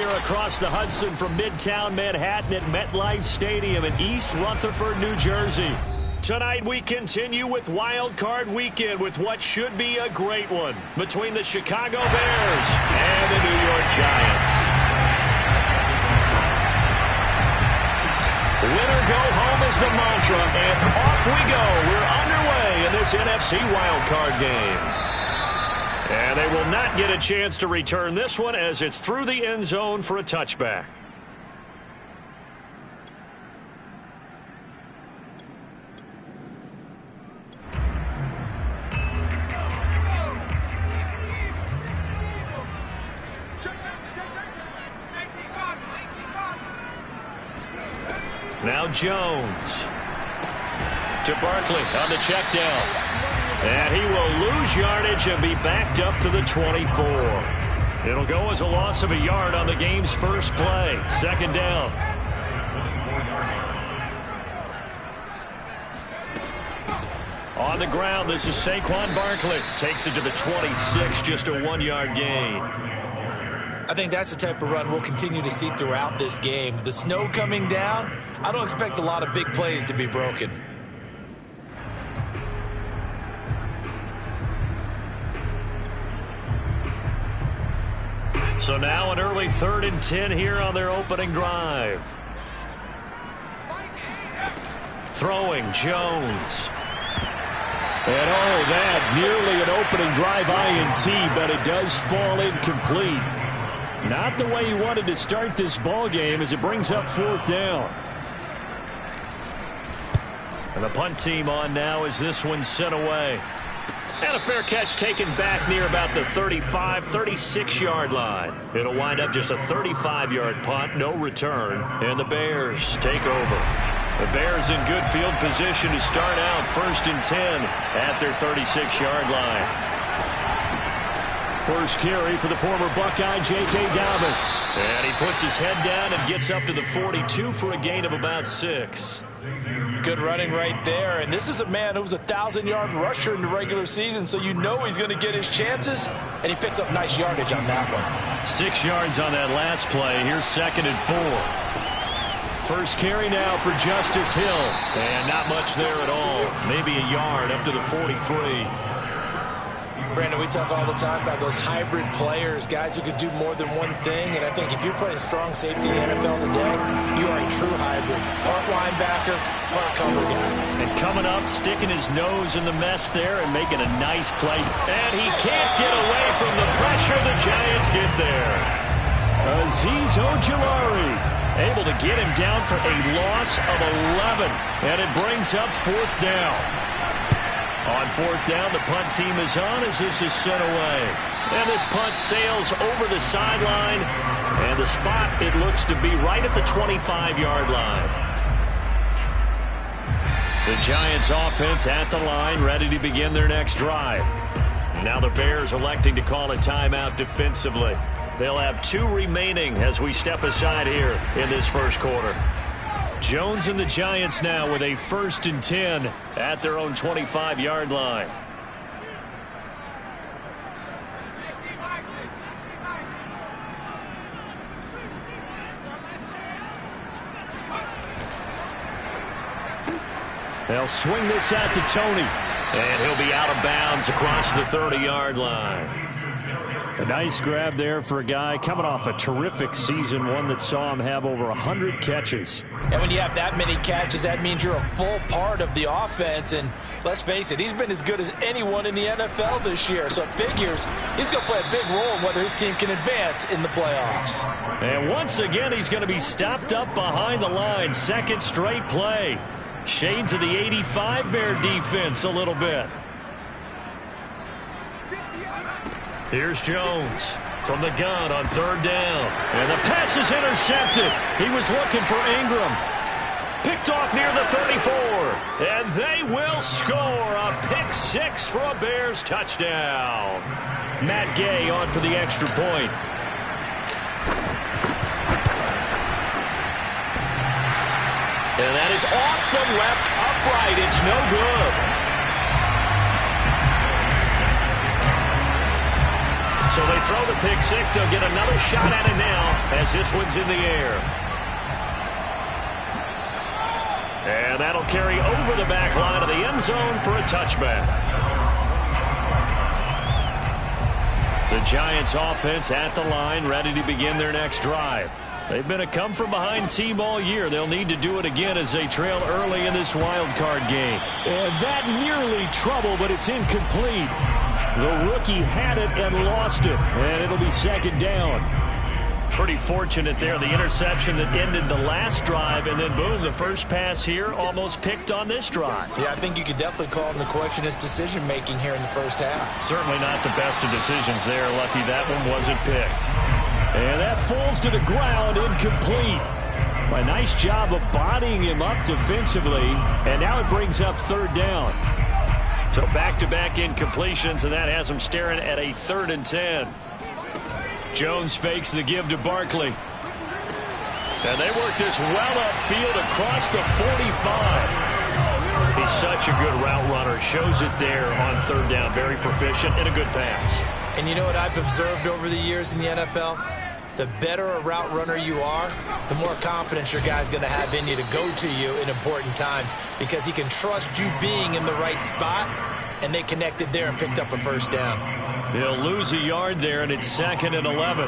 here across the Hudson from Midtown Manhattan at MetLife Stadium in East Rutherford, New Jersey. Tonight we continue with Wild Card Weekend with what should be a great one between the Chicago Bears and the New York Giants. Winner go home is the mantra, and off we go. We're underway in this NFC Wild Card game. And they will not get a chance to return this one as it's through the end zone for a touchback. Now Jones to Barkley on the check down. And he will lose yardage and be backed up to the 24. It'll go as a loss of a yard on the game's first play. Second down. On the ground, this is Saquon Barkley. Takes it to the 26, just a 1-yard gain. I think that's the type of run we'll continue to see throughout this game. The snow coming down, I don't expect a lot of big plays to be broken. So now an early 3rd and 10 here on their opening drive. Throwing Jones. And that nearly an opening drive INT, but it does fall incomplete. Not the way he wanted to start this ball game as it brings up 4th down. And the punt team on now as this one's sent away. And a fair catch taken back near about the 35, 36-yard line. It'll wind up just a 35-yard punt, no return, and the Bears take over. The Bears in good field position to start out 1st and 10 at their 36-yard line. First carry for the former Buckeye, J.K. Dobbins. And he puts his head down and gets up to the 42 for a gain of about 6. Good running right there, and this is a man who was a 1,000-yard rusher in the regular season, so you know he's going to get his chances, and he picks up nice yardage on that one. 6 yards on that last play. Here's 2nd and 4. First carry now for Justice Hill, and not much there at all. Maybe a yard up to the 43. Brandon, we talk all the time about those hybrid players, guys who could do more than one thing, and I think if you're playing strong safety in the NFL today, you are a true hybrid. Part linebacker, part cover guy. And coming up, sticking his nose in the mess there and making a nice play. And he can't get away from the pressure. The Giants get there. Azeez Ojulari able to get him down for a loss of 11. And it brings up 4th down. On 4th down, the punt team is on as this is sent away. And this punt sails over the sideline. And the spot, it looks to be right at the 25-yard line. The Giants offense at the line, ready to begin their next drive. Now the Bears electing to call a timeout defensively. They'll have 2 remaining as we step aside here in this first quarter. Jones and the Giants now with a 1st and 10 at their own 25-yard line. They'll swing this out to Tony, and he'll be out of bounds across the 30-yard line. A nice grab there for a guy coming off a terrific season, one that saw him have over 100 catches. And when you have that many catches, that means you're a full part of the offense. And let's face it, he's been as good as anyone in the NFL this year. So it figures he's going to play a big role in whether his team can advance in the playoffs. And once again, he's going to be stopped up behind the line. 2nd straight play. Shades of the 85 Bear defense a little bit. Here's Jones from the gun on 3rd down. And the pass is intercepted. He was looking for Ingram. Picked off near the 34. And they will score a pick 6 for a Bears touchdown. Matt Gay on for the extra point. And that is off the left upright. It's no good. So they throw the pick six. They'll get another shot at it now as this one's in the air. And that'll carry over the back line of the end zone for a touchback. The Giants offense at the line, ready to begin their next drive. They've been a come-from-behind team all year. They'll need to do it again as they trail early in this wild card game. And that nearly trouble, but it's incomplete. The rookie had it and lost it, and it'll be second down. Pretty fortunate there, the interception that ended the last drive, and then boom, the first pass here almost picked on this drive. Yeah, I think you could definitely call into question his decision-making here in the first half. Certainly not the best of decisions there. Lucky that one wasn't picked. And that falls to the ground, incomplete. A nice job of bodying him up defensively, and now it brings up third down. So back-to-back incompletions, and that has him staring at a 3rd and 10. Jones fakes the give to Barkley. And they work this well upfield across the 45. He's such a good route runner. Shows it there on 3rd down. Very proficient and a good pass. And you know what I've observed over the years in the NFL? The better a route runner you are, the more confidence your guy's going to have in you to go to you in important times because he can trust you being in the right spot, and they connected there and picked up a first down. He'll lose a yard there, and it's 2nd and 11.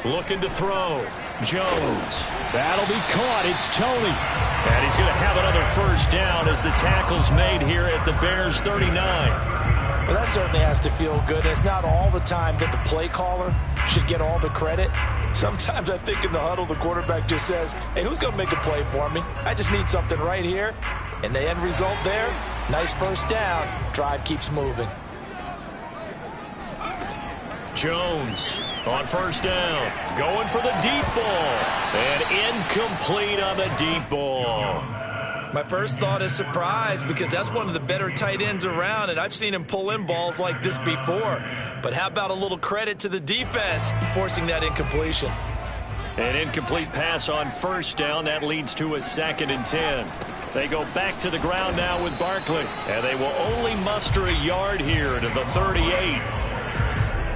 Looking to throw. Jones. That'll be caught. It's Tony. And he's going to have another first down as the tackle's made here at the Bears 39. Well, that certainly has to feel good. It's not all the time that the play caller should get all the credit. Sometimes I think in the huddle, the quarterback just says, hey, who's going to make a play for me? I just need something right here. And the end result there, nice first down. Drive keeps moving. Jones on first down, going for the deep ball, and incomplete on the deep ball. My first thought is surprise because that's one of the better tight ends around, and I've seen him pull in balls like this before. But how about a little credit to the defense forcing that incompletion? An incomplete pass on first down. That leads to a 2nd and 10. They go back to the ground now with Barkley, and they will only muster a yard here to the 38.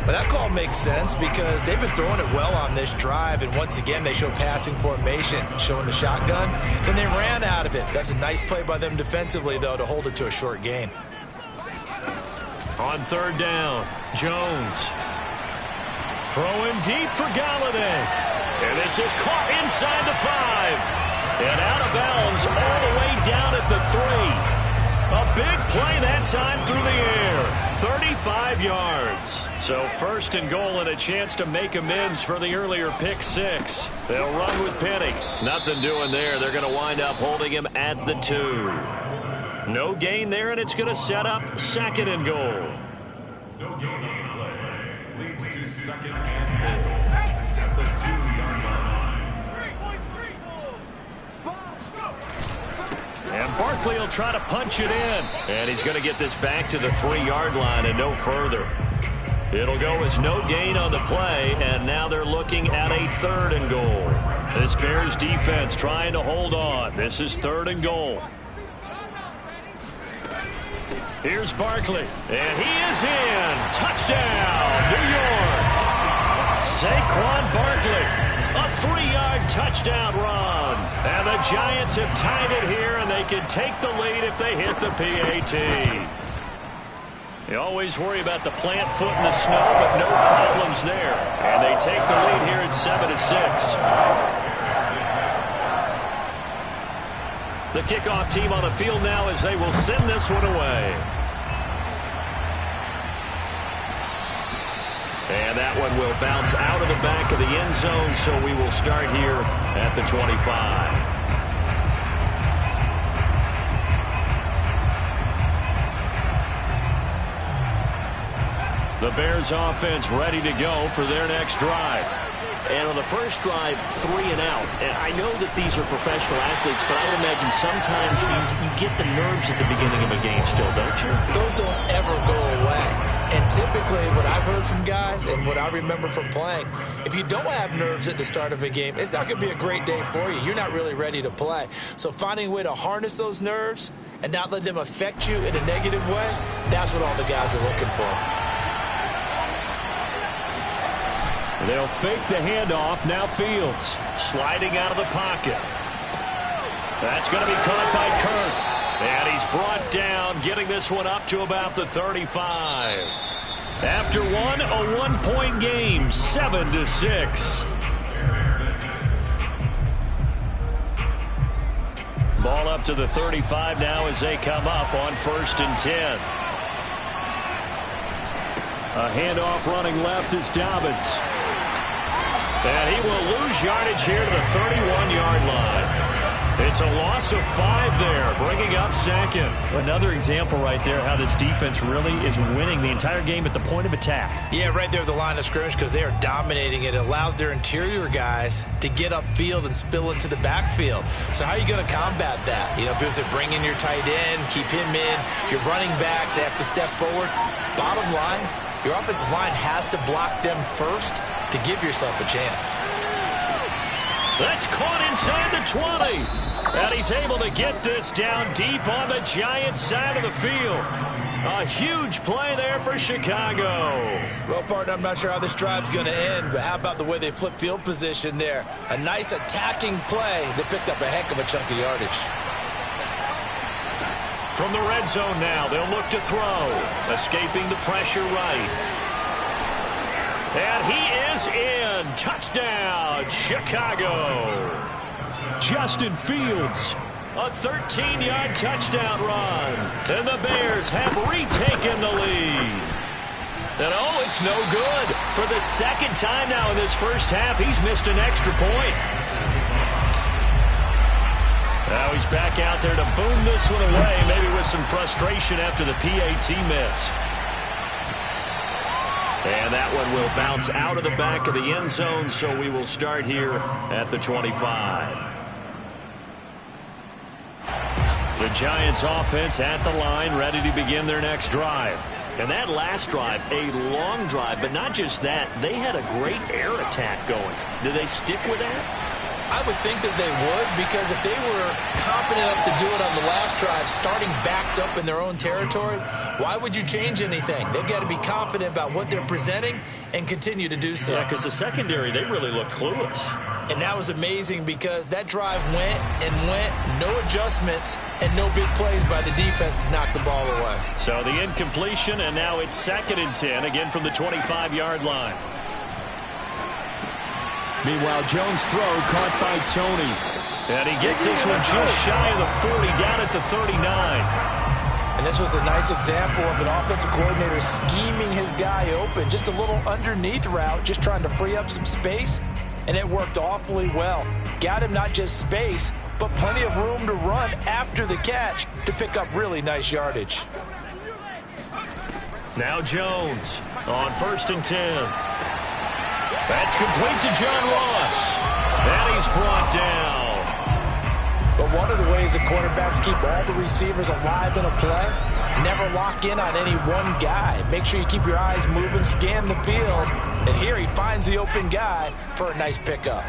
But that call makes sense because they've been throwing it well on this drive, and once again they show passing formation, showing the shotgun. Then they ran out of it. That's a nice play by them defensively, though, to hold it to a short gain. On 3rd down, Jones. Throwing deep for Galladay. And this is caught inside the 5. And out of bounds all the way down at the 3. A big play that time through the air. 35 yards. So 1st and goal and a chance to make amends for the earlier pick 6. They'll run with Penny. Nothing doing there. They're going to wind up holding him at the 2. No gain there, and it's going to set up 2nd and goal. No gain on the play. Leads to 2nd and goal. At the 2-yard line. And Barkley will try to punch it in. And he's going to get this back to the 3-yard line and no further. It'll go as no gain on the play, and now they're looking at a 3rd and goal. This Bears defense trying to hold on. This is 3rd and goal. Here's Barkley, and he is in. Touchdown, New York. Saquon Barkley. A 3-yard touchdown run. And the Giants have tied it here, and they can take the lead if they hit the PAT. You always worry about the plant foot in the snow, but no problems there. And they take the lead here at 7-6. The kickoff team on the field now as they will send this one away. And that one will bounce out of the back of the end zone, so we will start here at the 25. The Bears offense ready to go for their next drive. And on the first drive, 3 and out. And I know that these are professional athletes, but I would imagine sometimes you get the nerves at the beginning of a game still, don't you? Those don't ever go away. And typically what I've heard from guys and what I remember from playing, if you don't have nerves at the start of a game, it's not going to be a great day for you. You're not really ready to play. So finding a way to harness those nerves and not let them affect you in a negative way, that's what all the guys are looking for. They'll fake the handoff. Now Fields sliding out of the pocket. That's going to be caught by Kirk. And he's brought down, getting this one up to about the 35. After one, a one-point game, 7-6. Ball up to the 35 now as they come up on 1st and 10. A handoff running left is Dobbins. And he will lose yardage here to the 31-yard line. It's a loss of 5 there, bringing up 2nd. Another example right there how this defense really is winning the entire game at the point of attack. Yeah, right there at the line of scrimmage because they are dominating it. It allows their interior guys to get upfield and spill into the backfield. So how are you going to combat that? You know, people say bring in your tight end, keep him in. Your running backs, they have to step forward. Bottom line, your offensive line has to block them first to give yourself a chance. That's caught inside the 20. And he's able to get this down deep on the Giants side of the field. A huge play there for Chicago. Well, partner, I'm not sure how this drive's going to end, but how about the way they flip field position there? A nice attacking play that picked up a heck of a chunk of yardage. From the red zone now, they'll look to throw. Escaping the pressure right. And he is in. Touchdown, Chicago. Justin Fields, a 13-yard touchdown run. And the Bears have retaken the lead. And oh, it's no good. For the 2nd time now in this first half, he's missed an extra point. Now he's back out there to boom this one away, maybe with some frustration after the PAT miss. And that one will bounce out of the back of the end zone, so we will start here at the 25. The Giants offense at the line, ready to begin their next drive. And that last drive, a long drive, but not just that, they had a great air attack going. Do they stick with that? I would think that they would, because if they were competent enough to do it on the last drive, starting backed up in their own territory, why would you change anything? They've got to be confident about what they're presenting and continue to do so. Yeah, because the secondary, they really looked clueless. And that was amazing because that drive went and went, no adjustments, and no big plays by the defense to knock the ball away. So the incompletion, and now it's 2nd and 10, again from the 25-yard line. Meanwhile, Jones' throw caught by Tony. And he gets this one just shy of the 40, down at the 39. And this was a nice example of an offensive coordinator scheming his guy open. Just a little underneath route, just trying to free up some space. And it worked awfully well. Got him not just space, but plenty of room to run after the catch to pick up really nice yardage. Now Jones on 1st and 10. That's complete to John Ross. And he's brought down. But one of the ways the quarterbacks keep all the receivers alive in a play, never lock in on any one guy. Make sure you keep your eyes moving, scan the field. And here he finds the open guy for a nice pickup.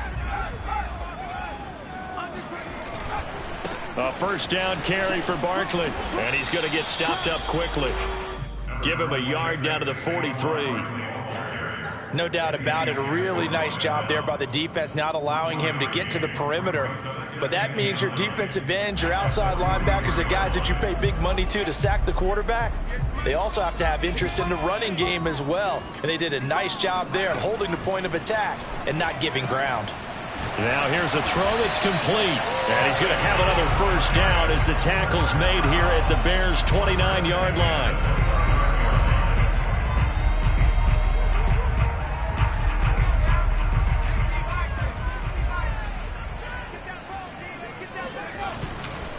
A 1st down carry for Barkley. And he's going to get stopped up quickly. Give him a yard down to the 43. No doubt about it. A really nice job there by the defense, not allowing him to get to the perimeter. But that means your defensive ends, your outside linebackers, the guys that you pay big money to sack the quarterback, they also have to have interest in the running game as well. And they did a nice job there of holding the point of attack and not giving ground. Now here's a throw that's complete. And he's going to have another 1st down as the tackle's made here at the Bears' 29-yard line.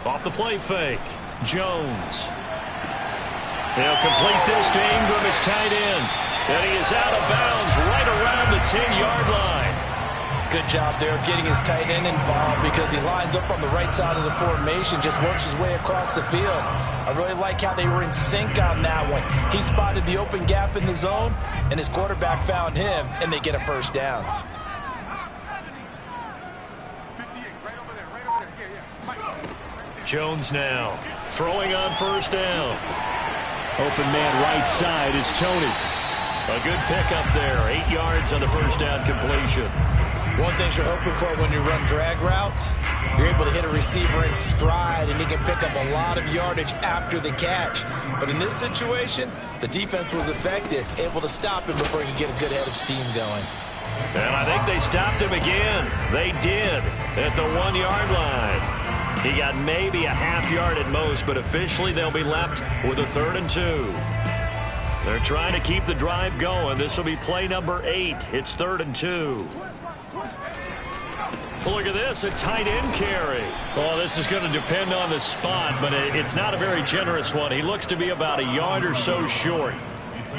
Off the play fake, Jones. He'll complete this to Ingram, his tight end. And he is out of bounds right around the 10-yard line. Good job there of getting his tight end involved because he lines up on the right side of the formation, just works his way across the field. I really like how they were in sync on that one. He spotted the open gap in the zone, and his quarterback found him, and they get a first down. Jones now throwing on first down. Open man right side is Tony. A good pickup there. 8 yards on the first down completion. One thing you're hoping for when you run drag routes, you're able to hit a receiver in stride, and he can pick up a lot of yardage after the catch. But in this situation, the defense was effective, able to stop him before he could get a good head of steam going. And I think they stopped him again. They did at the 1-yard line. He got maybe a half yard at most, but officially they'll be left with a 3rd and 2. They're trying to keep the drive going. This will be play number 8. It's 3rd and 2. Look at this, a tight end carry. Well, this is going to depend on the spot, but it's not a very generous one. He looks to be about a yard or so short.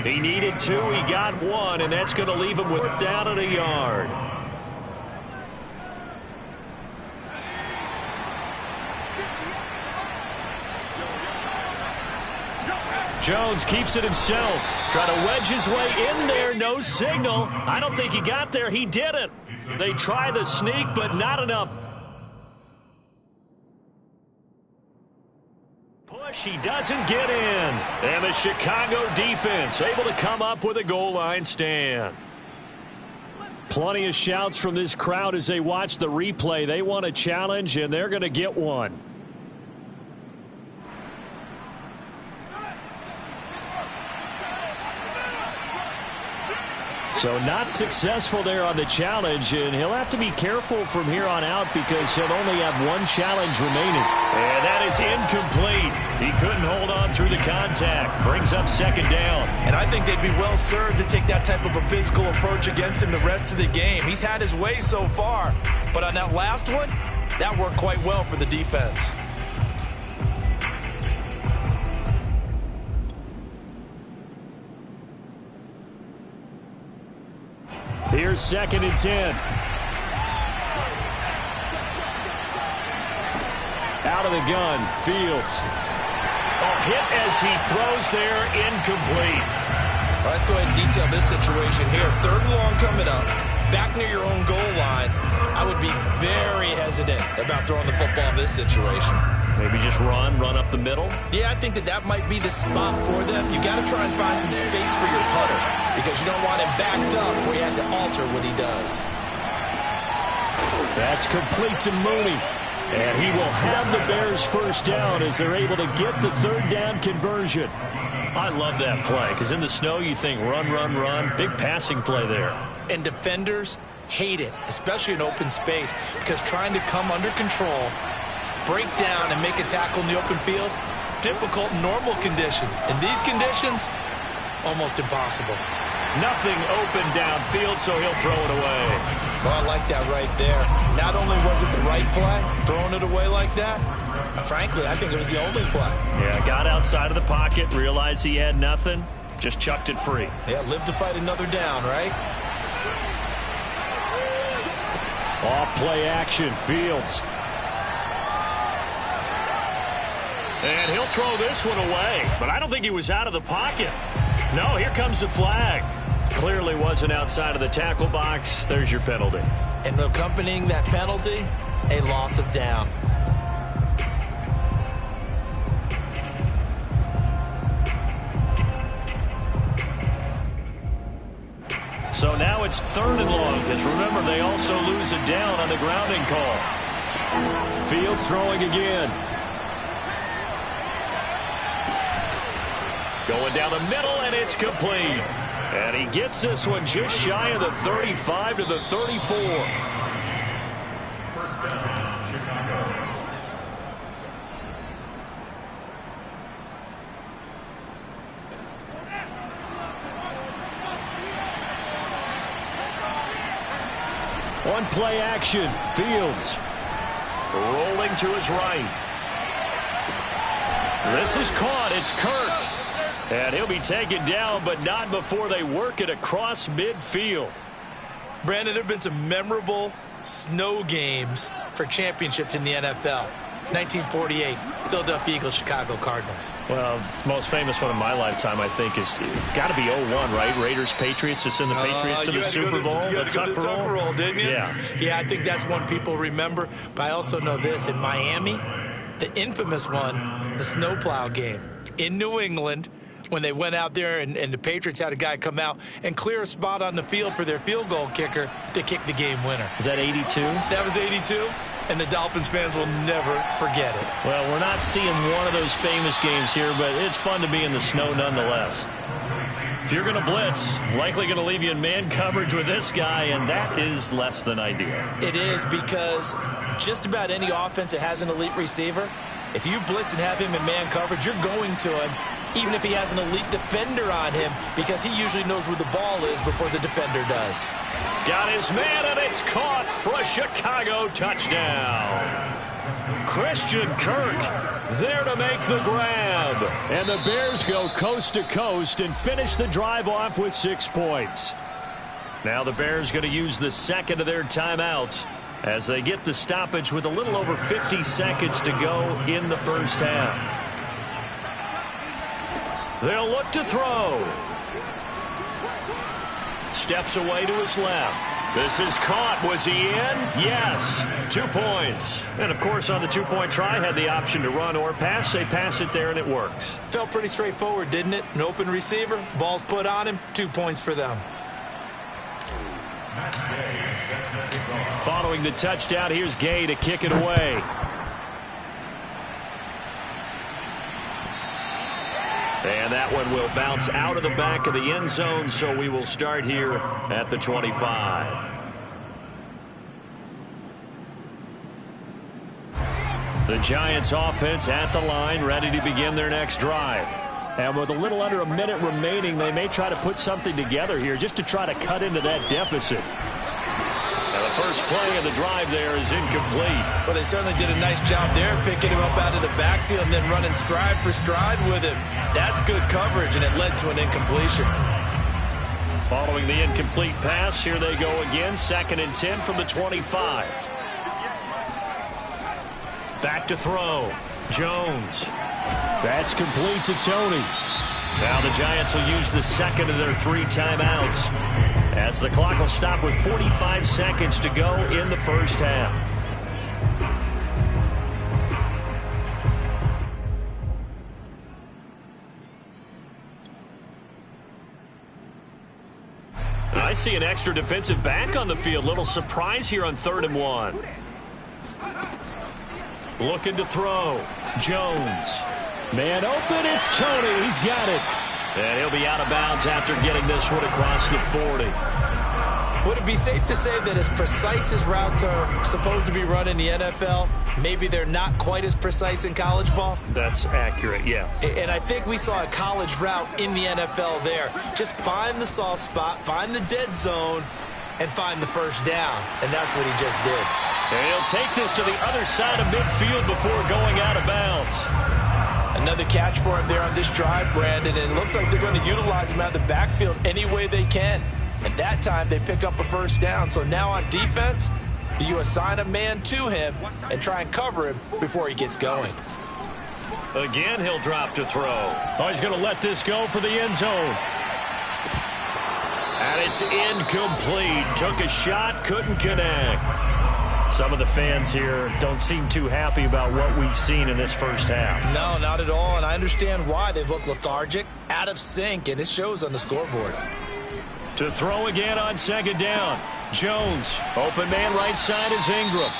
He needed 2, he got 1, and that's going to leave him with down at a yard. Jones keeps it himself. Try to wedge his way in there. No signal. I don't think he got there. He didn't. They try the sneak, but not enough. Push. He doesn't get in. And the Chicago defense able to come up with a goal line stand. Plenty of shouts from this crowd as they watch the replay. They want a challenge, and they're going to get one. So not successful there on the challenge, and he'll have to be careful from here on out because he'll only have 1 challenge remaining. And that is incomplete. He couldn't hold on through the contact. Brings up 2nd down. And I think they'd be well served to take that type of a physical approach against him the rest of the game. He's had his way so far, but on that last one, that worked quite well for the defense. Here's 2nd and 10. Out of the gun, Fields. A hit as he throws there, incomplete. All right, let's go ahead and detail this situation here. 3rd and long coming up, back near your own goal line. I would be very hesitant about throwing the football in this situation. Maybe just run up the middle? Yeah, I think that might be the spot for them. You got to try and find some space for your putter because you don't want him backed up where he has to alter what he does. That's complete to Mooney. And he will have the Bears first down as they're able to get the 3rd down conversion. I love that play because in the snow you think run, run, run. Big passing play there. And defenders hate it, especially in open space, because trying to come under control, break down, and make a tackle in the open field, difficult in normal conditions. In these conditions, almost impossible. Nothing open downfield, so he'll throw it away. Well, I like that right there. Not only was it the right play, throwing it away like that, frankly, I think it was the only play. Yeah, got outside of the pocket, realized he had nothing, just chucked it free. Yeah, live to fight another down, right? Off play action, Fields. And he'll throw this one away, but I don't think he was out of the pocket. No, here comes the flag. Clearly wasn't outside of the tackle box. There's your penalty. And accompanying that penalty, a loss of down. So now it's 3rd and long, because remember, they also lose a down on the grounding call. Fields throwing again. Going down the middle, and it's complete. And he gets this one just shy of the 35 to the 34. First down, Chicago. One play action. Fields rolling to his right. This is caught. It's Kirk. And he'll be taken down, but not before they work it across midfield. Brandon, there have been some memorable snow games for championships in the NFL. 1948, Philadelphia Eagles, Chicago Cardinals. Well, the most famous one in my lifetime, I think, is got to be 01, right? Raiders, Patriots, to send the Patriots to the Super Bowl. You had to go to the Tucker Roll, didn't you? Yeah. Yeah, I think that's one people remember. But I also know this. In Miami, the infamous one, the snowplow game in New England, when they went out there and the Patriots had a guy come out and clear a spot on the field for their field goal kicker to kick the game winner. Is that 82? That was 82. And the Dolphins fans will never forget it. Well, we're not seeing one of those famous games here, but it's fun to be in the snow nonetheless. If you're going to blitz, likely going to leave you in man coverage with this guy, and that is less than ideal. It is, because just about any offense that has an elite receiver, if you blitz and have him in man coverage, you're going to him, even if he has an elite defender on him, because he usually knows where the ball is before the defender does. Got his man, and it's caught for a Chicago touchdown. Christian Kirk there to make the grab. And the Bears go coast to coast and finish the drive off with 6 points. Now the Bears going to use the second of their timeouts as they get the stoppage with a little over 50 seconds to go in the first half. They'll look to throw. Steps away to his left. This is caught. Was he in? Yes. 2 points. And, of course, on the two-point try, had the option to run or pass. They pass it there, and it works. Felt pretty straightforward, didn't it? An open receiver, ball's put on him, 2 points for them. Following the touchdown, here's Gay to kick it away. And that one will bounce out of the back of the end zone, so we will start here at the 25. The Giants offense at the line, ready to begin their next drive. And with a little under a minute remaining, they may try to put something together here just to try to cut into that deficit. Now the first play of the drive there is incomplete. Well, they certainly did a nice job there, picking him up out of the backfield and then running stride for stride with him. That's good coverage, and it led to an incompletion. Following the incomplete pass, here they go again, 2nd and 10 from the 25. Back to throw. Jones. That's complete to Tony. Now the Giants will use the second of their 3 timeouts, as the clock will stop with 45 seconds to go in the first half. I see an extra defensive back on the field. Little surprise here on 3rd and 1. Looking to throw. Jones. Man open, it's Tony. He's got it. And he'll be out of bounds after getting this one across the 40. Would it be safe to say that as precise as routes are supposed to be run in the NFL, maybe they're not quite as precise in college ball? That's accurate, yeah. And I think we saw a college route in the NFL there. Just find the soft spot, find the dead zone, and find the first down. And that's what he just did. And he'll take this to the other side of midfield before going out of bounds. Another catch for him there on this drive, Brandon, and it looks like they're going to utilize him out of the backfield any way they can. And that time they pick up a first down. So now on defense, do you assign a man to him and try and cover him before he gets going? Again, he'll drop to throw. Oh, he's going to let this go for the end zone. And it's incomplete. Took a shot, couldn't connect. Some of the fans here don't seem too happy about what we've seen in this first half. No, not at all, and I understand why. They've looked lethargic, out of sync, and it shows on the scoreboard. To throw again on 2nd down. Jones, open man right side is Ingram.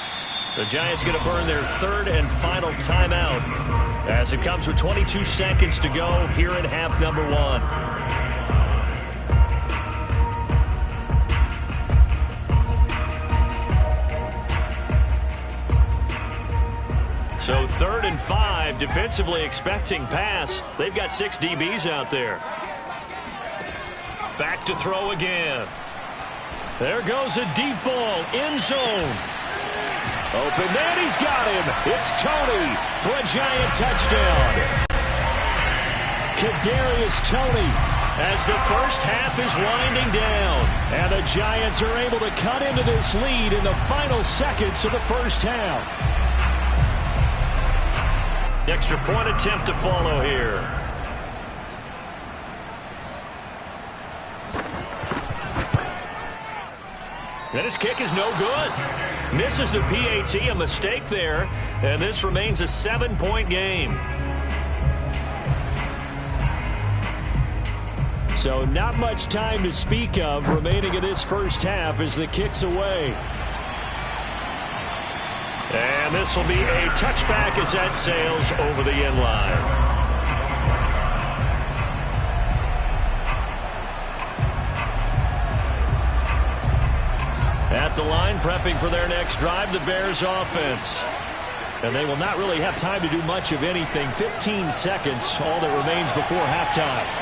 The Giants going to burn their 3rd and final timeout as it comes with 22 seconds to go here in half number 1. So 3rd and 5, defensively expecting pass. They've got 6 DBs out there. Back to throw again. There goes a deep ball, end zone. Open man, he's got him. It's Tony for a Giant touchdown. Kadarius Toney as the first half is winding down. And the Giants are able to cut into this lead in the final seconds of the first half. Extra point attempt to follow here. And his kick is no good. Misses the PAT, a mistake there. And this remains a 7-point game. So not much time to speak of remaining in this first half as the kick's away. And this will be a touchback as that sails over the end line. At the line, prepping for their next drive, the Bears offense. And they will not really have time to do much of anything. 15 seconds, all that remains before halftime.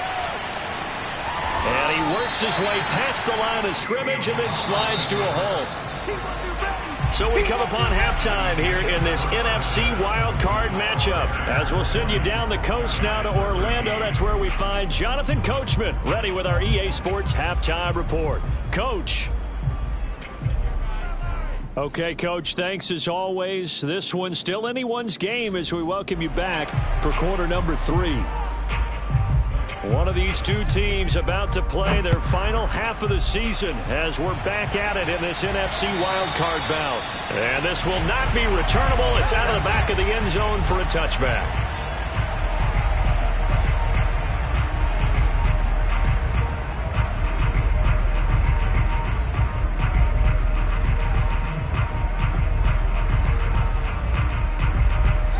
And he works his way past the line of scrimmage and then slides to a hole. So we come upon halftime here in this NFC wildcard matchup. As we'll send you down the coast now to Orlando, that's where we find Jonathan Coachman, ready with our EA Sports halftime report. Coach. Okay, Coach, thanks as always. This one's still anyone's game as we welcome you back for quarter number 3. One of these two teams about to play their final half of the season as we're back at it in this NFC wildcard bout. And this will not be returnable. It's out of the back of the end zone for a touchback.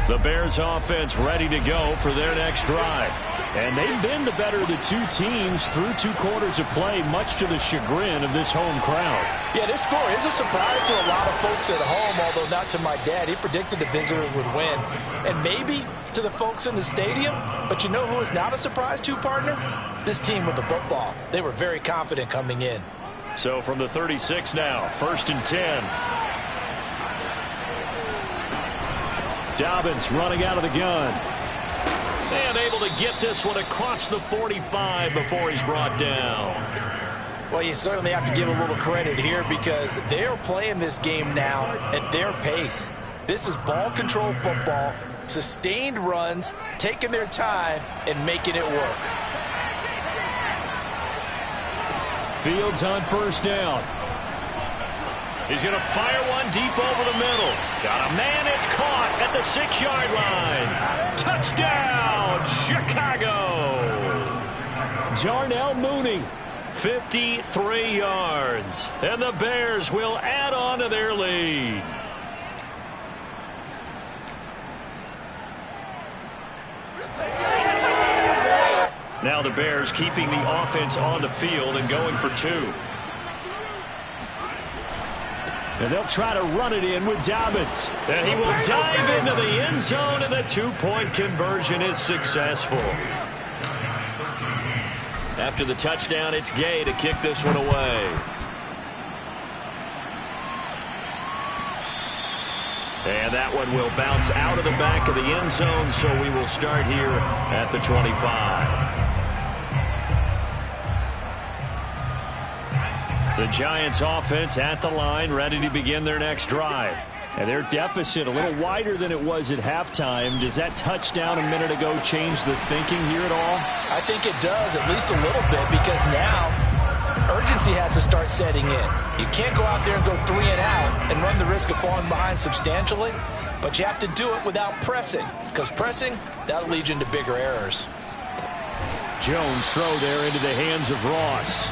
The Bears offense ready to go for their next drive. And they've been the better of the two teams through 2 quarters of play, much to the chagrin of this home crowd. Yeah, this score is a surprise to a lot of folks at home, although not to my dad. He predicted the visitors would win. And maybe to the folks in the stadium, but you know who is not a surprise to, partner? This team with the football. They were very confident coming in. So from the 36 now, 1st and 10. Dobbins running out of the gun. And able to get this one across the 45 before he's brought down. Well, you certainly have to give a little credit here because they're playing this game now at their pace. This is ball control football, sustained runs, taking their time and making it work. Fields on 1st down. He's going to fire one deep over the middle. Got a man, it's caught at the 6-yard line. Touchdown, Chicago. Jarnell Mooney, 53 yards. And the Bears will add on to their lead. Now the Bears keeping the offense on the field and going for 2. And they'll try to run it in with Dobbins. And he will dive into the end zone, and the 2-point conversion is successful. After the touchdown, it's Gay to kick this one away. And that one will bounce out of the back of the end zone, so we will start here at the 25. The Giants offense at the line, ready to begin their next drive. And their deficit a little wider than it was at halftime. Does that touchdown a minute ago change the thinking here at all? I think it does, at least a little bit, because now urgency has to start setting in. You can't go out there and go 3 and out and run the risk of falling behind substantially, but you have to do it without pressing, because pressing, that'll lead you into bigger errors. Jones throw there into the hands of Ross.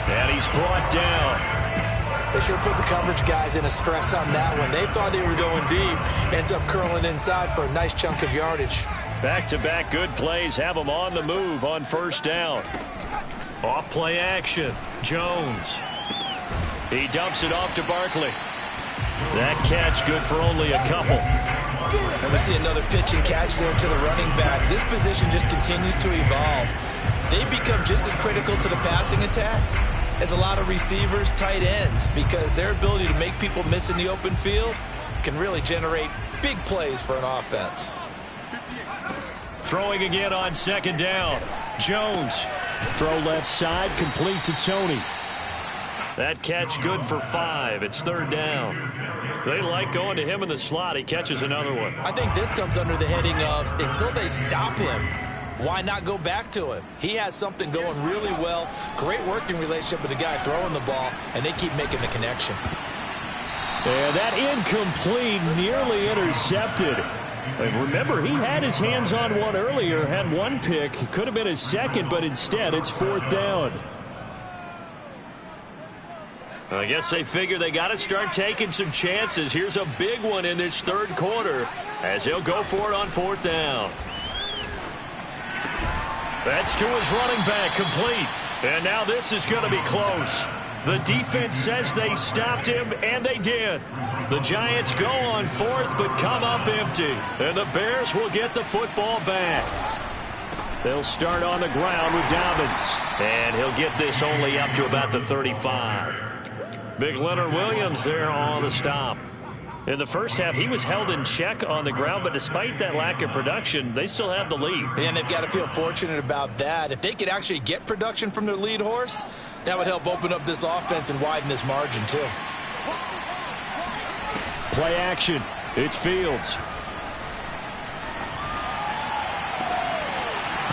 And he's brought down. They sure put the coverage guys in a stress on that one. They thought they were going deep. Ends up curling inside for a nice chunk of yardage. Back-to-back good plays have them on the move on 1st down. Off play action. Jones. He dumps it off to Barkley. That catch good for only a couple. And we see another pitch and catch there to the running back. This position just continues to evolve. They become just as critical to the passing attack as a lot of receivers, tight ends, because their ability to make people miss in the open field can really generate big plays for an offense. Throwing again on second down. Jones. Throw left side, complete to Tony. That catch good for 5. It's third down. They like going to him in the slot. He catches another one. I think this comes under the heading of until they stop him, why not go back to him? He has something going really well. Great working relationship with the guy throwing the ball, and they keep making the connection. And that incomplete, nearly intercepted. And remember, he had his hands on one earlier, had one pick. Could have been his second, but instead it's fourth down. I guess they figure they got to start taking some chances. Here's a big one in this third quarter as he'll go for it on fourth down. That's to his running back, complete. And now this is going to be close. The defense says they stopped him, and they did. The Giants go on fourth, but come up empty. And the Bears will get the football back. They'll start on the ground with Dobbins. And he'll get this only up to about the 35. Big Leonard Williams there on the stop. In the first half, he was held in check on the ground, but despite that lack of production, they still have the lead. And they've got to feel fortunate about that. If they could actually get production from their lead horse, that would help open up this offense and widen this margin, too. Play action. It's Fields.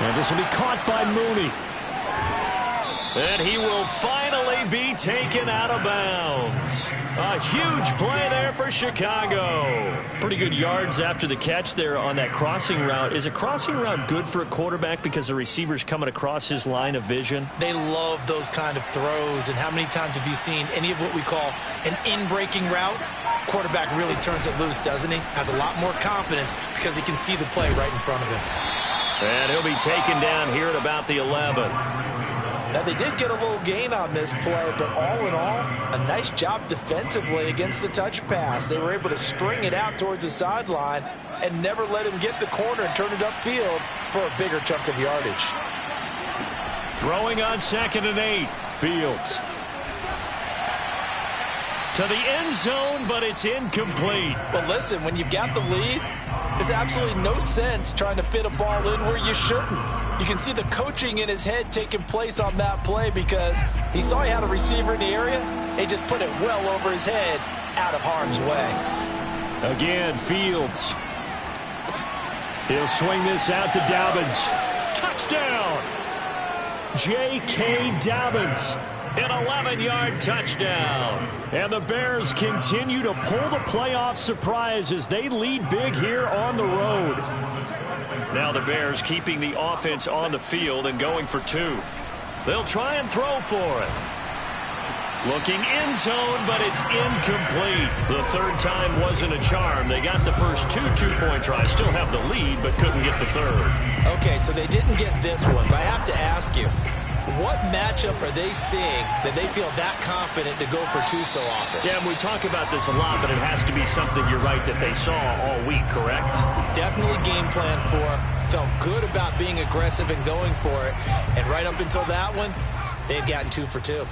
And this will be caught by Mooney. And he will finally be taken out of bounds. A huge play there for Chicago. Pretty good yards after the catch there on that crossing route. Is a crossing route good for a quarterback because the receiver's coming across his line of vision? They love those kind of throws. And how many times have you seen any of what we call an in-breaking route? Quarterback really turns it loose, doesn't he? Has a lot more confidence because he can see the play right in front of him. And he'll be taken down here at about the 11. Now, they did get a little gain on this play, but all in all, a nice job defensively against the touch pass. They were able to string it out towards the sideline and never let him get the corner and turn it upfield for a bigger chunk of yardage. Throwing on 2nd and 8. Fields. To the end zone, but it's incomplete. Well, listen, when you've got the lead, there's absolutely no sense trying to fit a ball in where you shouldn't. You can see the coaching in his head taking place on that play because he saw he had a receiver in the area. He just put it well over his head out of harm's way. Again, Fields. He'll swing this out to Dobbins. Touchdown! J.K. Dobbins. An 11-yard touchdown. And the Bears continue to pull the playoff surprise as they lead big here on the road. Now the Bears keeping the offense on the field and going for 2. They'll try and throw for it. Looking end zone, but it's incomplete. The third time wasn't a charm. They got the first 2 two-point tries. Still have the lead, but couldn't get the third. Okay, so they didn't get this one, but I have to ask you, what matchup are they seeing that they feel that confident to go for 2 so often? Yeah, we talk about this a lot, but it has to be something, you're right, that they saw all week, correct? Definitely game plan for. Felt good about being aggressive and going for it. And right up until that one, they've gotten 2 for 2.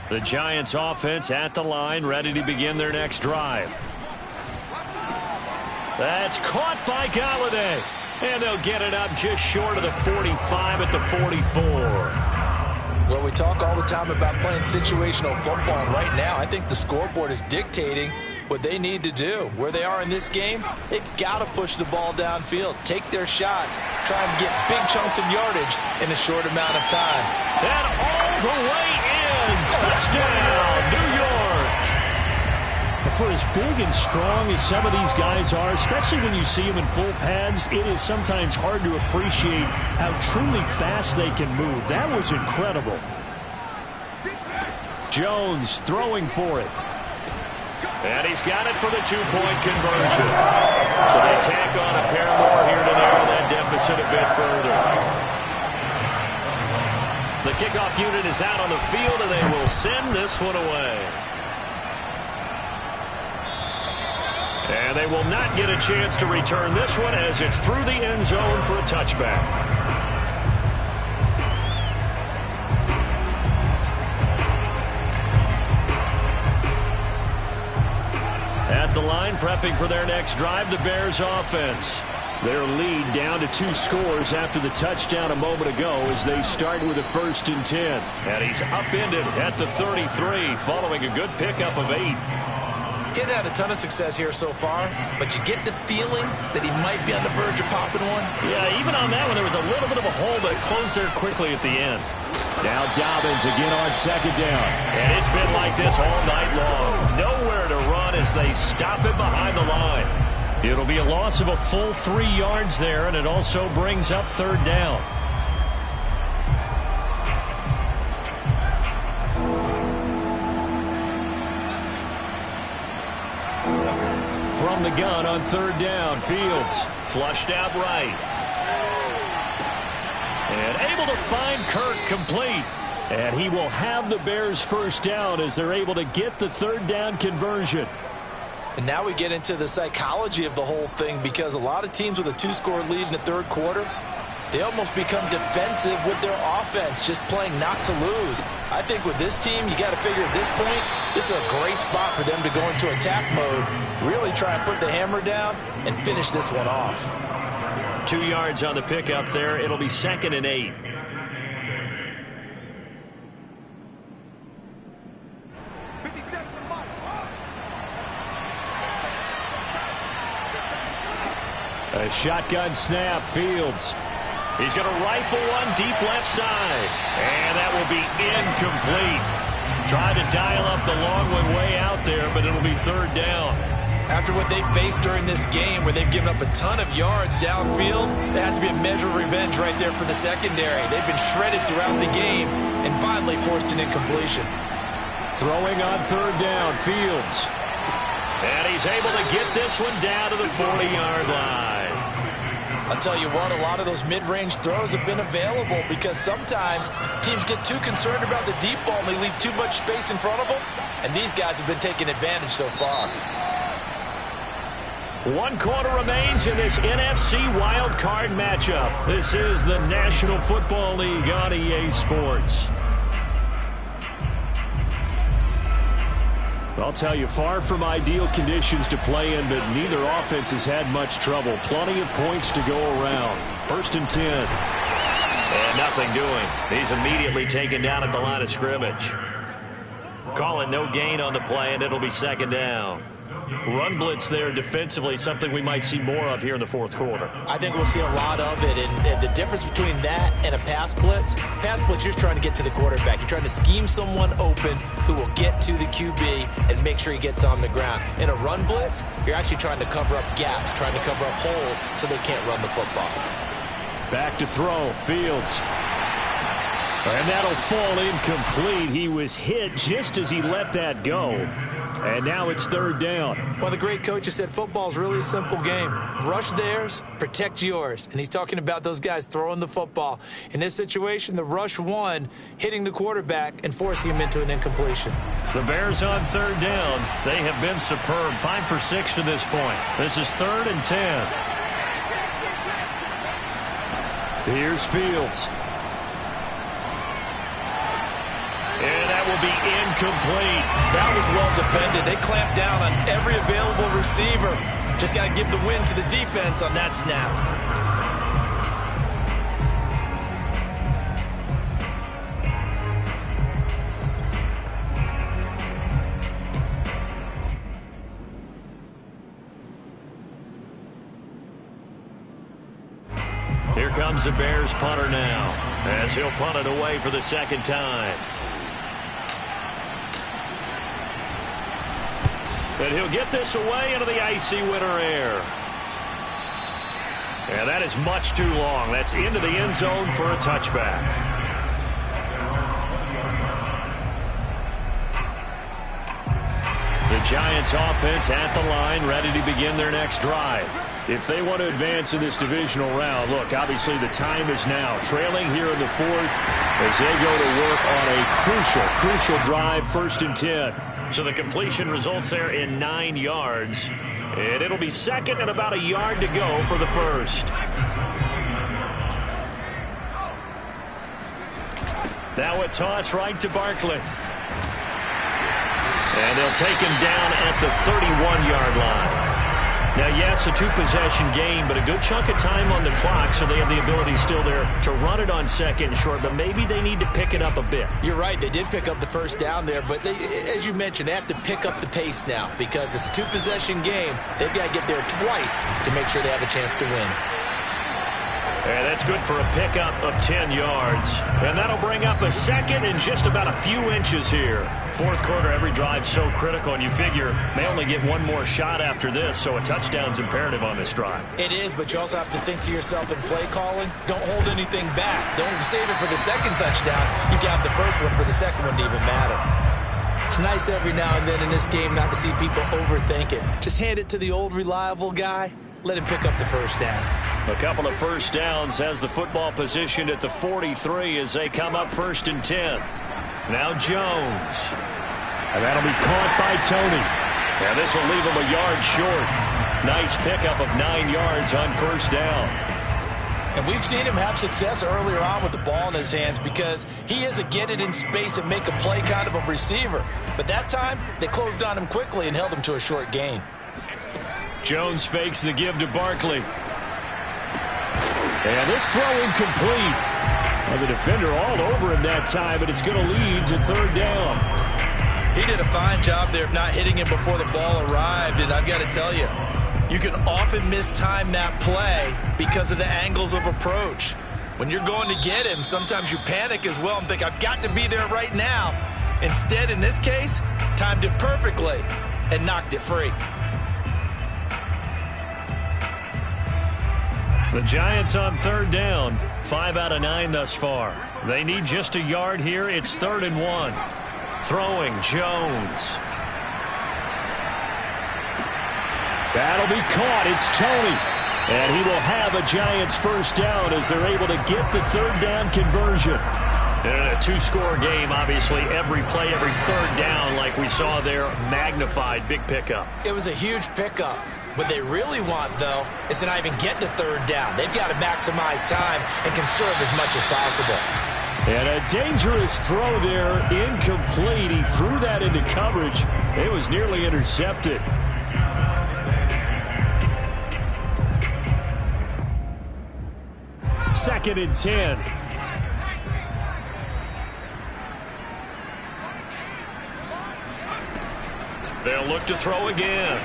The Giants offense at the line, ready to begin their next drive. That's caught by Galladay. And they'll get it up just short of the 45 at the 44. Well, we talk all the time about playing situational football. Right now, I think the scoreboard is dictating what they need to do. Where they are in this game, they've got to push the ball downfield, take their shots, try and get big chunks of yardage in a short amount of time. And all the way in. Touchdown, New York. For as big and strong as some of these guys are, especially when you see them in full pads, it is sometimes hard to appreciate how truly fast they can move. That was incredible. Jones throwing for it. And he's got it for the 2-point conversion. So they tack on a pair more here to narrow that deficit a bit further. The kickoff unit is out on the field, and they will send this one away. And they will not get a chance to return this one as it's through the end zone for a touchback. At the line, prepping for their next drive, the Bears offense. Their lead down to 2 scores after the touchdown a moment ago as they start with a 1st and 10. And he's upended at the 33 following a good pickup of 8. Getting had a ton of success here so far, but you get the feeling that he might be on the verge of popping one. Yeah, even on that one, there was a little bit of a hole that closed there quickly at the end. Now Dobbins again on 2nd down. And it's been like this all night long. Nowhere to run as they stop it behind the line. It'll be a loss of a full 3 yards there, and it also brings up 3rd down. From the gun on 3rd down, Fields flushed out right. And able to find Kirk complete. And he will have the Bears' 1st down as they're able to get the 3rd down conversion. And now we get into the psychology of the whole thing, because a lot of teams with a 2-score lead in the 3rd quarter, they almost become defensive with their offense, just playing not to lose. I think with this team, you got to figure at this point, this is a great spot for them to go into attack mode, really try and put the hammer down and finish this one off. 2 yards on the pickup there. It'll be 2nd and 8. A shotgun snap, Fields. He's going to rifle one deep left side. And that will be incomplete. Trying to dial up the long one way out there, but it'll be 3rd down. After what they faced during this game, where they've given up a ton of yards downfield, there has to be a measure of revenge right there for the secondary. They've been shredded throughout the game and finally forced an incompletion. Throwing on 3rd down, Fields. And he's able to get this one down to the 40-yard line. I'll tell you what, a lot of those mid-range throws have been available, because sometimes teams get too concerned about the deep ball and they leave too much space in front of them, and these guys have been taking advantage so far. 1 quarter remains in this NFC wildcard matchup. This is the National Football League on EA Sports. I'll tell you, far from ideal conditions to play in, but neither offense has had much trouble. Plenty of points to go around. 1st and 10. And nothing doing. He's immediately taken down at the line of scrimmage. Call it no gain on the play, and it'll be 2nd down. Run blitz there defensively, something we might see more of here in the 4th quarter. I think we'll see a lot of it, and the difference between that and a pass blitz, you're trying to get to the quarterback. You're trying to scheme someone open who will get to the QB and make sure he gets on the ground. In a run blitz, you're actually trying to cover up gaps, trying to cover up holes so they can't run the football. Back to throw, Fields. And that'll fall incomplete. He was hit just as he let that go. And now it's 3rd down. Well, the great coach has said football is really a simple game. Rush theirs, protect yours. And he's talking about those guys throwing the football. In this situation, the rush one, hitting the quarterback and forcing him into an incompletion. The Bears on 3rd down. They have been superb. 5 for 6 to this point. This is 3rd and 10. Here's Fields. And that will be incomplete. That was well defended. They clamped down on every available receiver. Just got to give the win to the defense on that snap. Here comes the Bears punter now, as he'll punt it away for the 2nd time. And he'll get this away into the icy winter air. And that is much too long. That's into the end zone for a touchback. The Giants offense at the line, ready to begin their next drive. If they want to advance in this divisional round, look, obviously the time is now. Trailing here in the 4th as they go to work on a crucial drive, 1st and 10. So the completion results there in 9 yards. And it'll be 2nd and about a yard to go for the 1st. Now a toss right to Barkley. And they'll take him down at the 31-yard line. Now, yes, a two-possession game, but a good chunk of time on the clock, so they have the ability still there to run it on second and short, but maybe they need to pick it up a bit. You're right. They did pick up the first down there, but as you mentioned, they have to pick up the pace now because it's a two-possession game. They've got to get there twice to make sure they have a chance to win. And that's good for a pickup of 10 yards. And that'll bring up a second and just about a few inches here. Fourth quarter, every drive so critical, and you figure may only get one more shot after this, so a touchdown's imperative on this drive. It is, but you also have to think to yourself in play calling, don't hold anything back. Don't save it for the second touchdown. You got the first one for the second one to even matter. It's nice every now and then in this game not to see people overthink it. Just hand it to the old reliable guy. Let him pick up the first down. A couple of first downs has the football positioned at the 43 as they come up 1st and 10. Now Jones. And that'll be caught by Tony. And this will leave him a yard short. Nice pickup of 9 yards on first down. And we've seen him have success earlier on with the ball in his hands because he is a get it in space and make a play kind of a receiver. But that time, they closed on him quickly and held him to a short gain. Jones fakes the give to Barkley. And this throw incomplete. And the defender all over him that time, but it's going to lead to third down. He did a fine job there of not hitting him before the ball arrived, and I've got to tell you, you can often mistime that play because of the angles of approach. When you're going to get him, sometimes you panic as well and think, I've got to be there right now. Instead, in this case, timed it perfectly and knocked it free. The Giants on third down, 5 out of 9 thus far. They need just a yard here. It's 3rd and 1. Throwing, Jones. That'll be caught. It's Tony. And he will have a Giants first down as they're able to get the third down conversion. And a two-score game, obviously, every play, every third down, like we saw there, magnified, big pickup. It was a huge pickup. What they really want, though, is to not even get to third down. They've got to maximize time and conserve as much as possible. And a dangerous throw there, incomplete. He threw that into coverage. It was nearly intercepted. Second and 10. They'll look to throw again.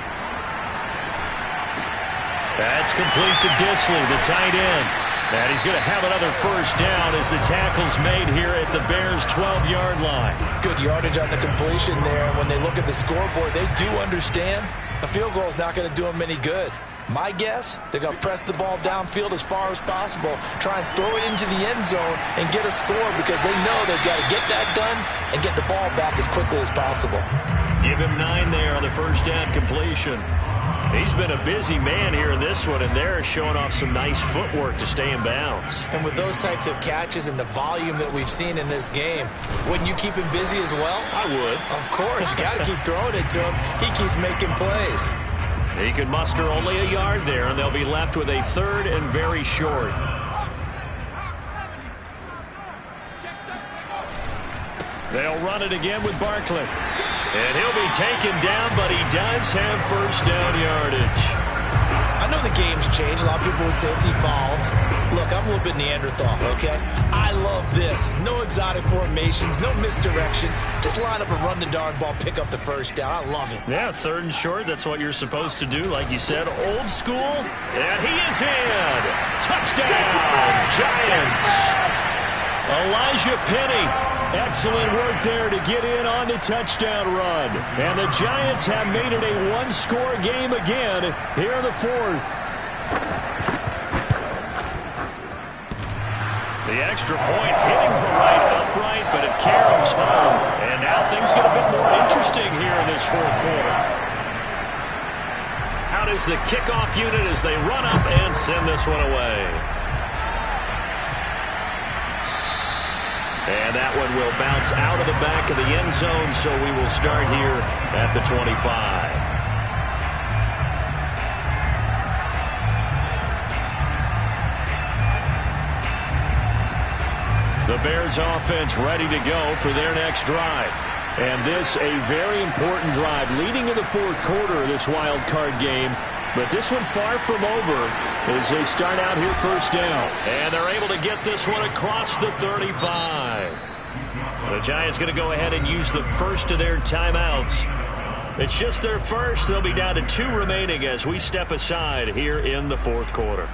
That's complete to Disley, the tight end. And he's going to have another first down as the tackle's made here at the Bears' 12-yard line. Good yardage on the completion there. And when they look at the scoreboard, they do understand a field goal is not going to do them any good. My guess, they're going to press the ball downfield as far as possible, try and throw it into the end zone and get a score because they know they've got to get that done and get the ball back as quickly as possible. Give him 9 there on the first down completion. He's been a busy man here in this one, and they're showing off some nice footwork to stay in bounds. And with those types of catches and the volume that we've seen in this game, wouldn't you keep him busy as well? I would. Of course. You got to keep throwing it to him. He keeps making plays. He can muster only a yard there, and they'll be left with a third and very short. They'll run it again with Barkley. And he'll be taken down, but he does have first down yardage. I know the game's changed. A lot of people would say it's evolved. Look, I'm a little bit Neanderthal, okay? I love this. No exotic formations, no misdirection. Just line up and run the darn ball, pick up the first down. I love it. Yeah, third and short, that's what you're supposed to do. Like you said, old school. And he is in. Touchdown, Giants. Elijah Penny. Excellent work there to get in on the touchdown run. And the Giants have made it a one-score game again here in the fourth. The extra point hitting the right upright, but it caroms home. And now things get a bit more interesting here in this fourth quarter. Out is the kickoff unit as they run up and send this one away. And that one will bounce out of the back of the end zone, so we will start here at the 25. The Bears offense ready to go for their next drive. And this a very important drive leading in the fourth quarter of this wild card game. But this one far from over as they start out here first down. And they're able to get this one across the 35. The Giants going to go ahead and use the first of their timeouts. It's just their first. They'll be down to 2 remaining as we step aside here in the fourth quarter.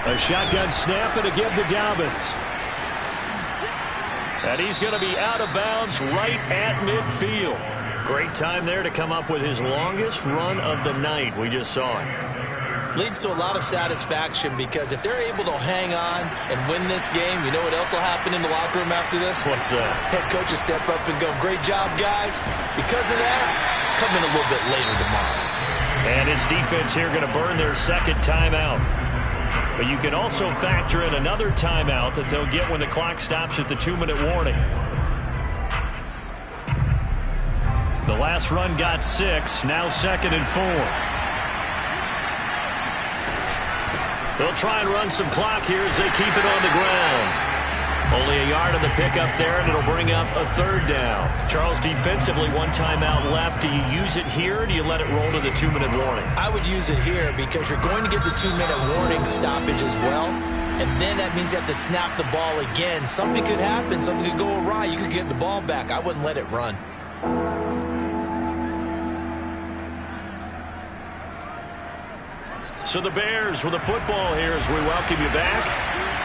A shotgun snap and a give to Dobbins. And he's going to be out of bounds right at midfield. Great time there to come up with his longest run of the night. We just saw it. Leads to a lot of satisfaction because if they're able to hang on and win this game, you know what else will happen in the locker room after this? What's that? Head coach will step up and go, great job, guys. Because of that, come in a little bit later tomorrow. And his defense here going to burn their second timeout. But you can also factor in another timeout that they'll get when the clock stops at the 2-minute warning. The last run got 6, now 2nd and 4. They'll try and run some clock here as they keep it on the ground. Only a yard on the pickup there, and it'll bring up a 3rd down. Charles, defensively, 1 timeout left. Do you use it here, or do you let it roll to the 2-minute warning? I would use it here because you're going to get the 2-minute warning stoppage as well. And then that means you have to snap the ball again. Something could happen. Something could go awry. You could get the ball back. I wouldn't let it run. So the Bears with the football here as we welcome you back.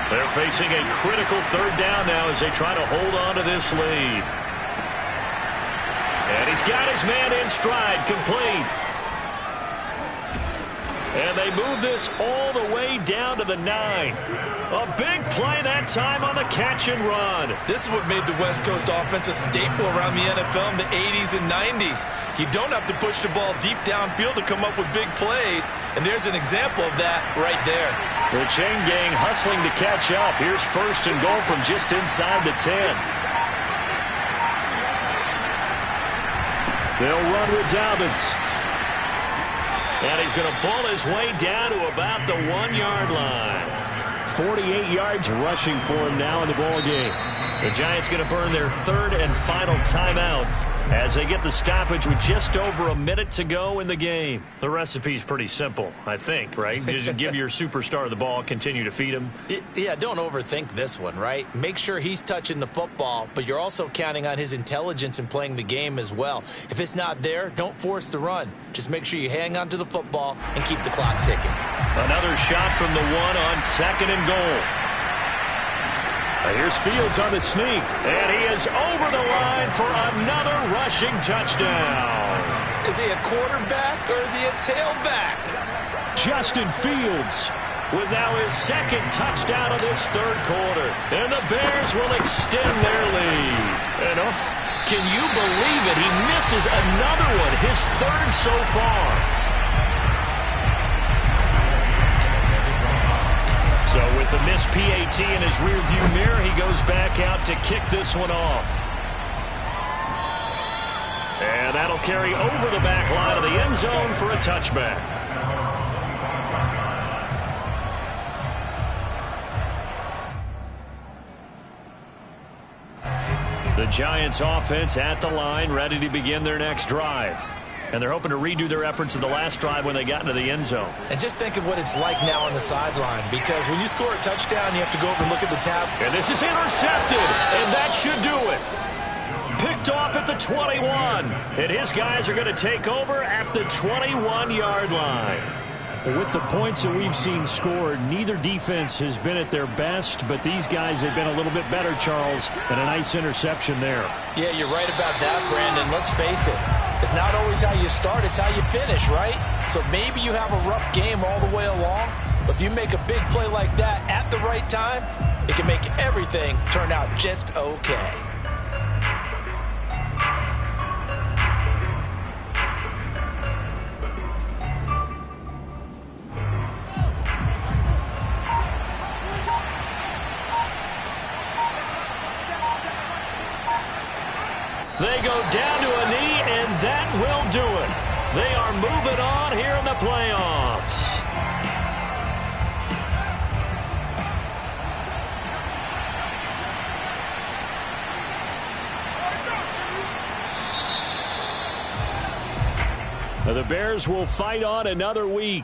They're facing a critical 3rd down now as they try to hold on to this lead. And he's got his man in stride, complete. And they move this all the way down to the 9. A big play that time on the catch and run. This is what made the West Coast offense a staple around the NFL in the 80s and 90s. You don't have to push the ball deep downfield to come up with big plays, and there's an example of that right there. The chain gang hustling to catch up. Here's 1st and goal from just inside the 10. They'll run with Dobbins. And he's going to ball his way down to about the 1-yard line. 48 yards rushing for him now in the ball game. The Giants going to burn their 3rd and final timeout as they get the stoppage with just over a minute to go in the game. The recipe's pretty simple, I think, right? Just give your superstar the ball, continue to feed him. Yeah, don't overthink this one, right? Make sure he's touching the football, but you're also counting on his intelligence in playing the game as well. If it's not there, don't force the run. Just make sure you hang on to the football and keep the clock ticking. Another shot from the 1 on 2nd and goal. Here's Fields on the sneak, and he is over the line for another rushing touchdown. Is he a quarterback or is he a tailback? Justin Fields with now his 2nd touchdown of this 3rd quarter. And the Bears will extend their lead. And can you believe it? He misses another one, his 3rd so far. So with the missed PAT in his rearview mirror, he goes back out to kick this one off. And that'll carry over the back line of the end zone for a touchback. The Giants offense at the line, ready to begin their next drive. And they're hoping to redo their efforts in the last drive when they got into the end zone. And just think of what it's like now on the sideline, because when you score a touchdown, you have to go over and look at the tab. And this is intercepted, and that should do it. Picked off at the 21, and his guys are going to take over at the 21-yard line. With the points that we've seen scored, neither defense has been at their best, but these guys have been a little bit better, Charles, and a nice interception there. Yeah, you're right about that, Brandon. Let's face it. It's not always how you start, it's how you finish, right? So maybe you have a rough game all the way along, but if you make a big play like that at the right time, it can make everything turn out just okay. They go down to a knee, and that will do it. They are moving on here in the playoffs. The Bears will fight on another week.